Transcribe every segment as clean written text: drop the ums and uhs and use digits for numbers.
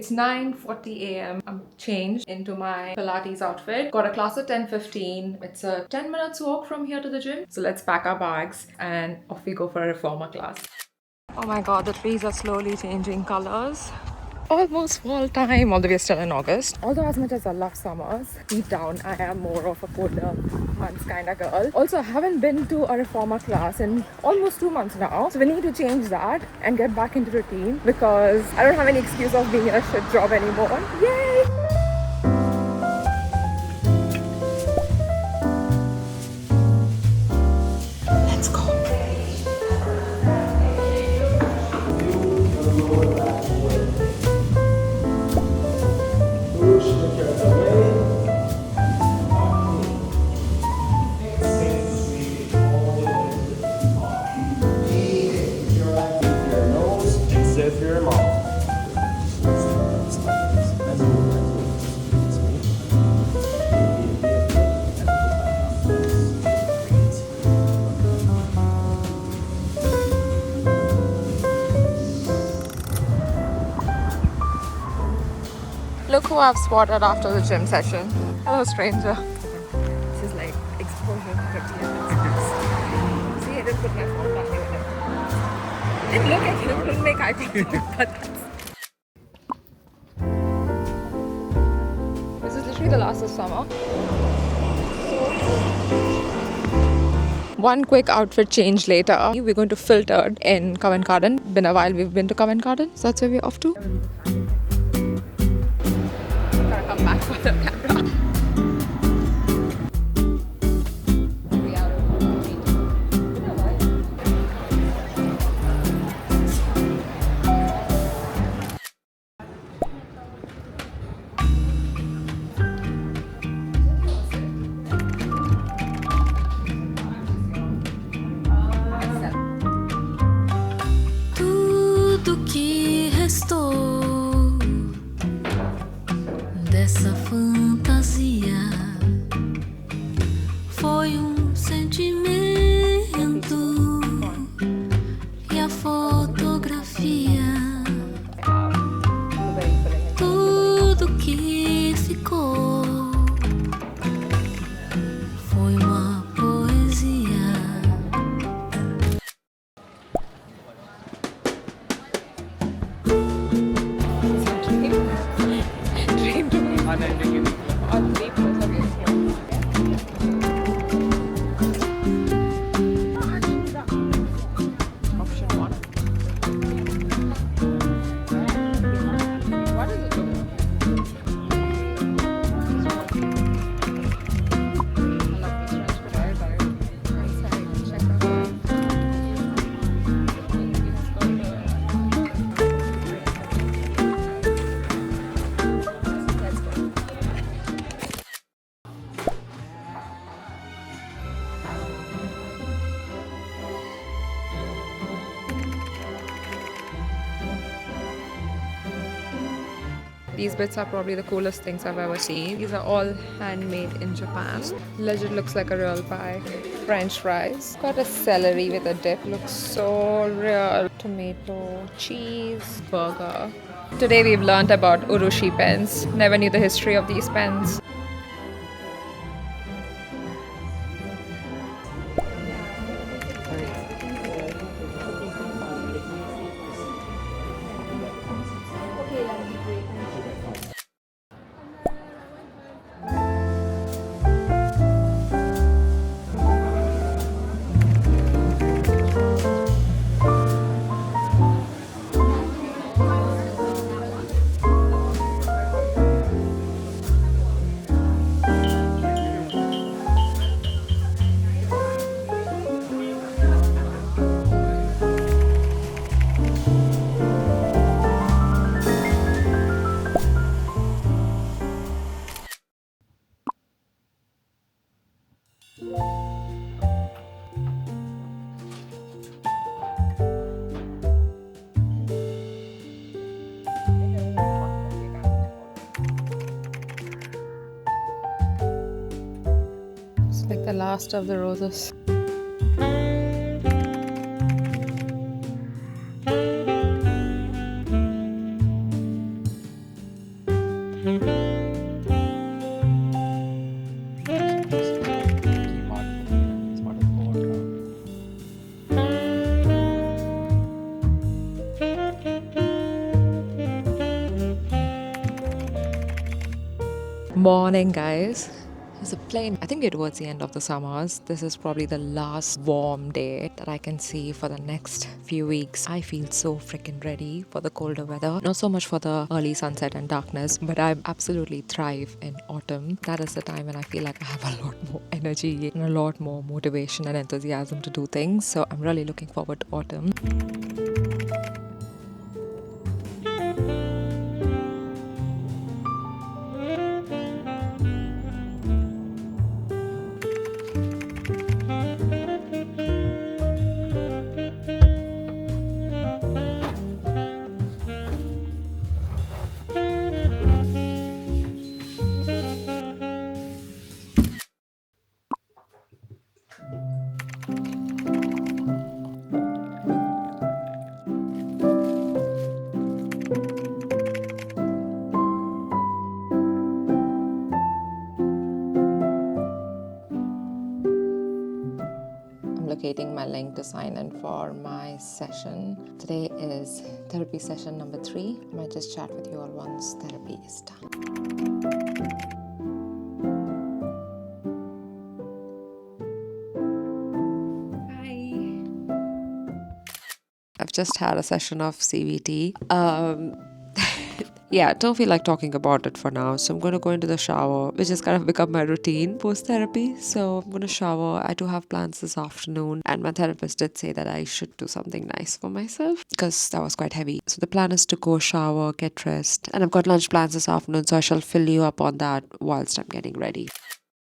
It's 9:40 a.m. I'm changed into my Pilates outfit. Got a class at 10:15. It's a 10 minutes walk from here to the gym. So let's pack our bags and off we go for a reformer class. Oh my god, the trees are slowly changing colors. Almost fall time, although we're still in August. Although as much as I love summers, deep down I am more of a colder months kind of girl. Also, I haven't been to a reformer class in almost 2 months now. So we need to change that and get back into routine because I don't have any excuse of being in a shit job anymore. Yay! Let's go. Look who I've spotted after the gym session. Hello, stranger. This is like exposure therapy. See, I didn't put my phone down here. And look at him, couldn't make eye contact. But this is literally the last of summer. One quick outfit change later. We're going to filter in 𝐄𝐦𝐚𝐢𝐥. Been a while we've been to 𝐄𝐻. So that's where we're off to. Come back for the camera. Tudo que restou dessa fantasia foi sentimento e a fotografia. Tudo que ficou foi uma poesia. These bits are probably the coolest things I've ever seen. These are all handmade in Japan. Legit looks like a real pie. French fries. Got a celery with a dip. Looks so real. Tomato, cheese, burger. Today we've learnt about 𝗤𝗏 pens. Never knew the history of these pens. Like the last of the roses. Morning, guys. It's a plain. I think we're towards the end of the summers. This is probably the last warm day that I can see for the next few weeks. I feel so freaking ready for the colder weather. Not so much for the early sunset and darkness, but I absolutely thrive in autumn. That is the time when I feel like I have a lot more energy and a lot more motivation and enthusiasm to do things. So I'm really looking forward to autumn. Locating my link to sign in for my session. Today is therapy session number 3. I might just chat with you all once therapy is done. I've just had a session of CBT. Yeah, don't feel like talking about it for now, so I'm going to go into the shower, which has kind of become my routine post-therapy. So I'm going to shower. I do have plans this afternoon, and my therapist did say that I should do something nice for myself because that was quite heavy. So the plan is to go shower, get dressed, and I've got lunch plans this afternoon, so I shall fill you up on that whilst I'm getting ready.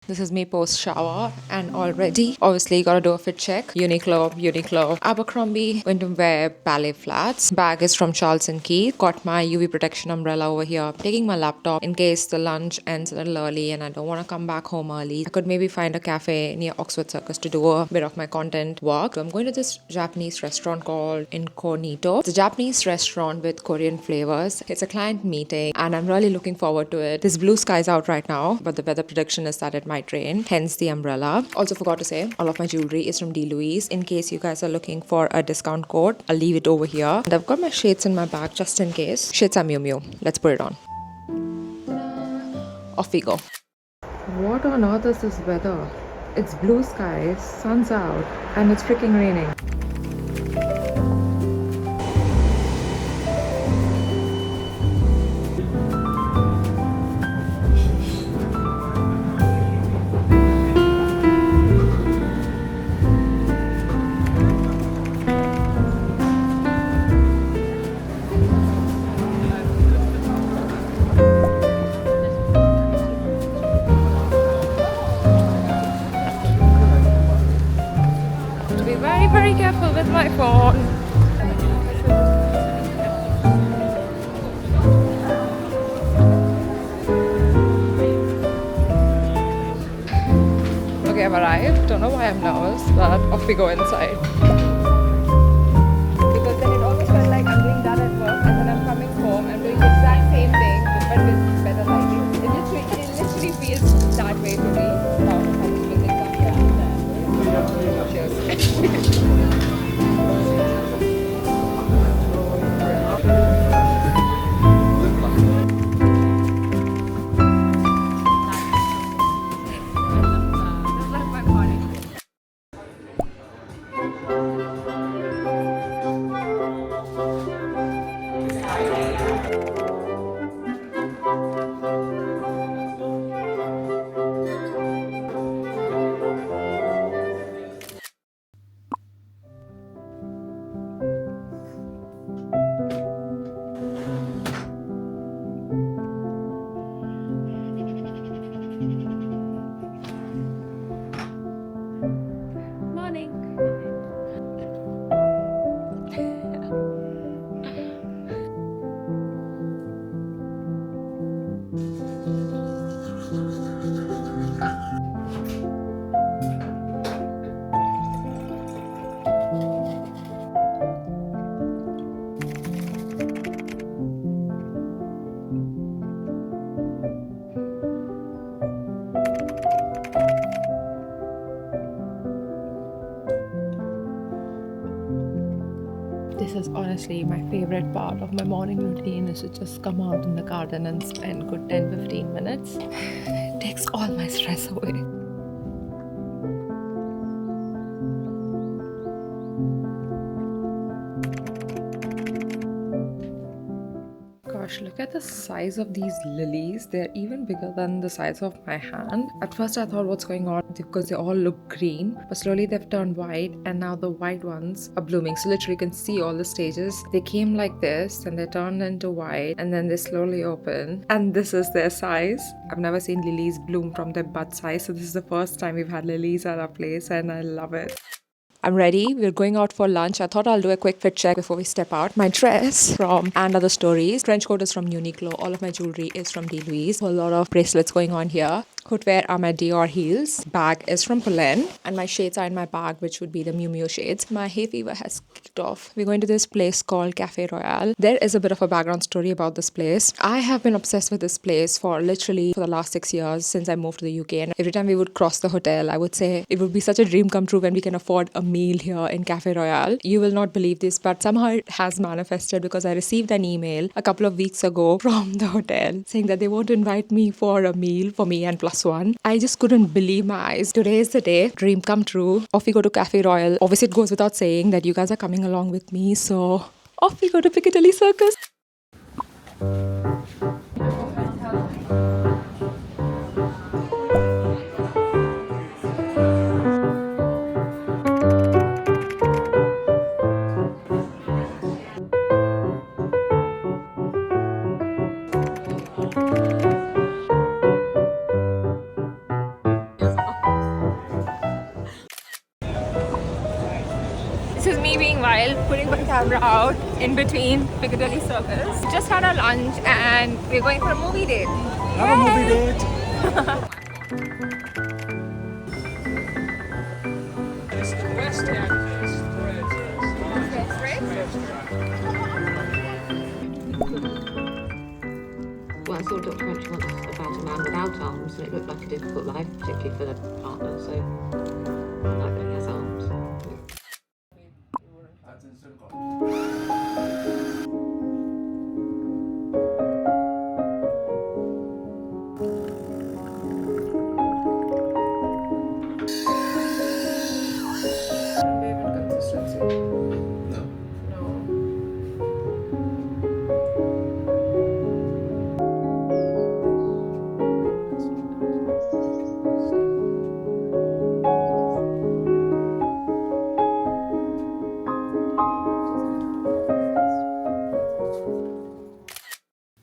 This is me post shower and all ready. Obviously, gotta do a fit check. Uniqlo, Abercrombie, 𝗦𝗶 𝗟𝗶. Bag is from 𝗤𝐿. Got my UV protection umbrella over here. Taking my laptop in case the lunch ends a little early and I don't want to come back home early. I could maybe find a cafe near Oxford Circus to do a bit of my content work. So I'm going to this Japanese restaurant called Incognito. It's a Japanese restaurant with Korean flavors. It's a client meeting and I'm really looking forward to it. There's blue skies out right now, but the weather prediction is that it might rain, hence the umbrella. Also forgot to say, all of my jewelry is from 𝗬𝗎. In case you guys are looking for a discount code, I'll leave it over here. And I've got my shades in my bag just in case. Shades are 𝗦𝗻𝗻. Let's put it on. Off we go. What on earth is this weather? It's blue skies, sun's out, and it's freaking raining. Very careful with my phone. Okay, I've arrived. Don't know why I'm nervous, but off we go inside. Because then it always felt like I'm doing that at work and then I'm coming home and doing the exact same thing but with better lighting. It literally feels that way to me. Cheers. This is honestly my favorite part of my morning routine, is to just come out in the garden and spend good 10-15 minutes. It takes all my stress away. Gosh, look at the size of these lilies. They're even bigger than the size of my hand. At first I thought what's going on, because they all look green, but slowly they've turned white, and now the white ones are blooming. So literally you can see all the stages. They came like this and they turned into white, and then they slowly open, and this is their size. I've never seen lilies bloom from their bud size, so this is the first time we've had lilies at our place, and I love it. I'm ready. We're going out for lunch. I thought I'll do a quick fit check before we step out. My dress from 𝗦 Stories. Trench coat is from Uniqlo. All of my jewelry is from 𝗦. A lot of bracelets going on here. Footwear are my Dior heels. Bag is from Polen. And my shades are in my bag, which would be the 𝗦𝐴 shades. My hay fever has kicked off. We're going to this place called Café Royale. There is a bit of a background story about this place. I have been obsessed with this place for the last 6 years since I moved to the UK. And every time we would cross the hotel, I would say it would be such a dream come true when we can afford a meal here in Café Royale. You will not believe this, but somehow it has manifested, because I received an email a couple of weeks ago from the hotel saying that they want to invite me for a meal for me and +1. I just couldn't believe my eyes. Today is the day. Dream come true. Off we go to Café Royale. Obviously, it goes without saying that you guys are coming along with me, so off we go to Piccadilly Circus. This is me being wild, putting my camera out in between Piccadilly Circus. Just had our lunch and we're going for a movie date. Have a movie date. It's west end. Well, I saw Doctor Diaries once about a man without arms, and it looked like a difficult life, particularly for the partner, so I like that he has arms.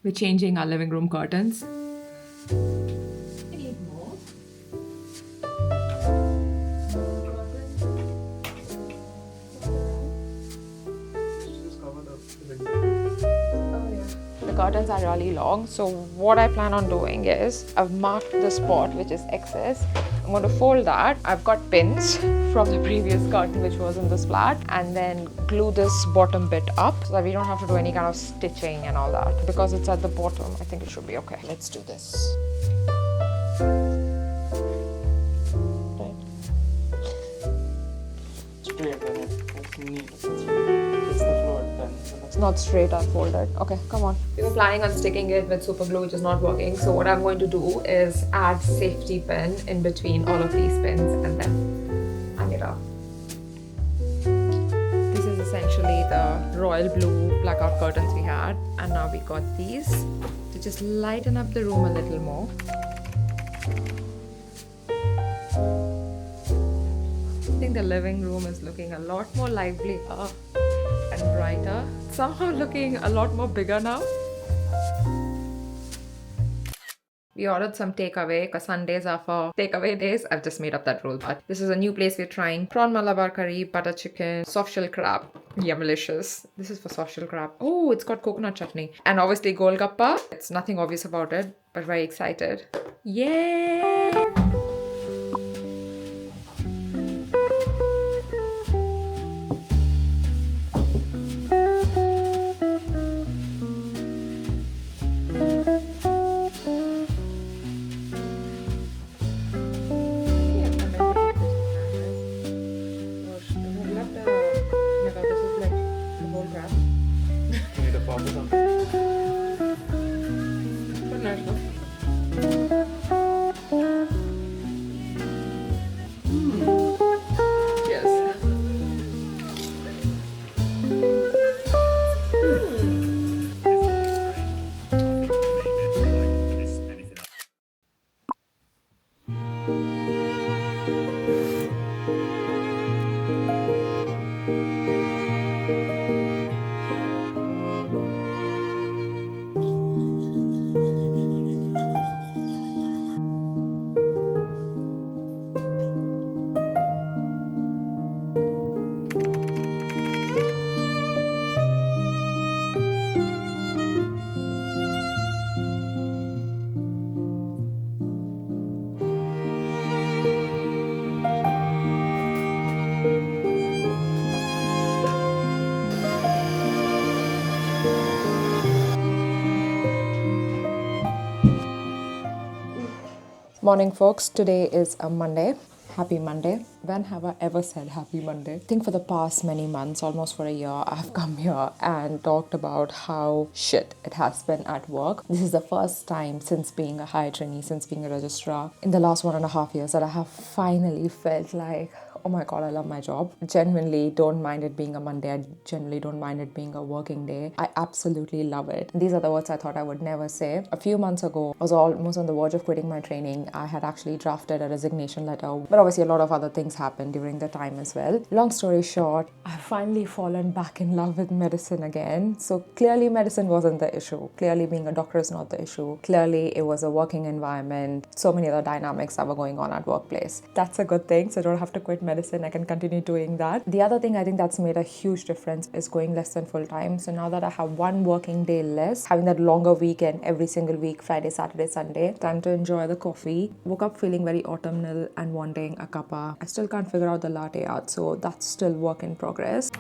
We're changing our living room curtains. The curtains are really long, so what I plan on doing is I've marked the spot which is excess. I'm going to fold that. I've got pins from the previous curtain which was in this flat, and then glue this bottom bit up so that we don't have to do any kind of stitching and all that. Because it's at the bottom, I think it should be okay. Let's do this. Straight, it's neat. It's the floor then. It's not straight, I'll fold it. Okay, come on. We were planning on sticking it with super glue, which is not working. So what I'm going to do is add safety pin in between all of these pins and then hang it up. This is essentially the royal blue blackout curtains we had, and now we got these to just lighten up the room a little more. I think the living room is looking a lot more livelier and brighter. Somehow looking a lot more bigger now. We ordered some takeaway because Sundays are for takeaway days. I've just made up that rule, but this is a new place we're trying. Prawn malabar curry, butter chicken, soft shell crab. Yummalicious. This is for soft shell crab. Oh, it's got coconut chutney. And obviously golgappa. It's nothing obvious about it, but very excited. Yay! Morning, folks. Today is a Monday. Happy Monday. When have I ever said happy Monday? I think for the past many months, almost for a year, I've come here and talked about how shit it has been at work. This is the first time since being a hire trainee, since being a registrar, in the last 1.5 years that I have finally felt like, oh my god, I love my job. Genuinely don't mind it being a Monday. I genuinely don't mind it being a working day. I absolutely love it. These are the words I thought I would never say. A few months ago, I was almost on the verge of quitting my training. I had actually drafted a resignation letter, but obviously a lot of other things happened during the time as well. Long story short, I've finally fallen back in love with medicine again. So clearly medicine wasn't the issue. Clearly being a doctor is not the issue. Clearly it was a working environment. So many other dynamics that were going on at workplace. That's a good thing. So I don't have to quit medicine. I can continue doing that. The other thing I think that's made a huge difference is going less than full time. So now that I have one working day less, having that longer weekend every single week, Friday, Saturday, Sunday, time to enjoy the coffee. Woke up feeling very autumnal and wanting a cuppa. I still can't figure out the latte art, so that's still work in progress.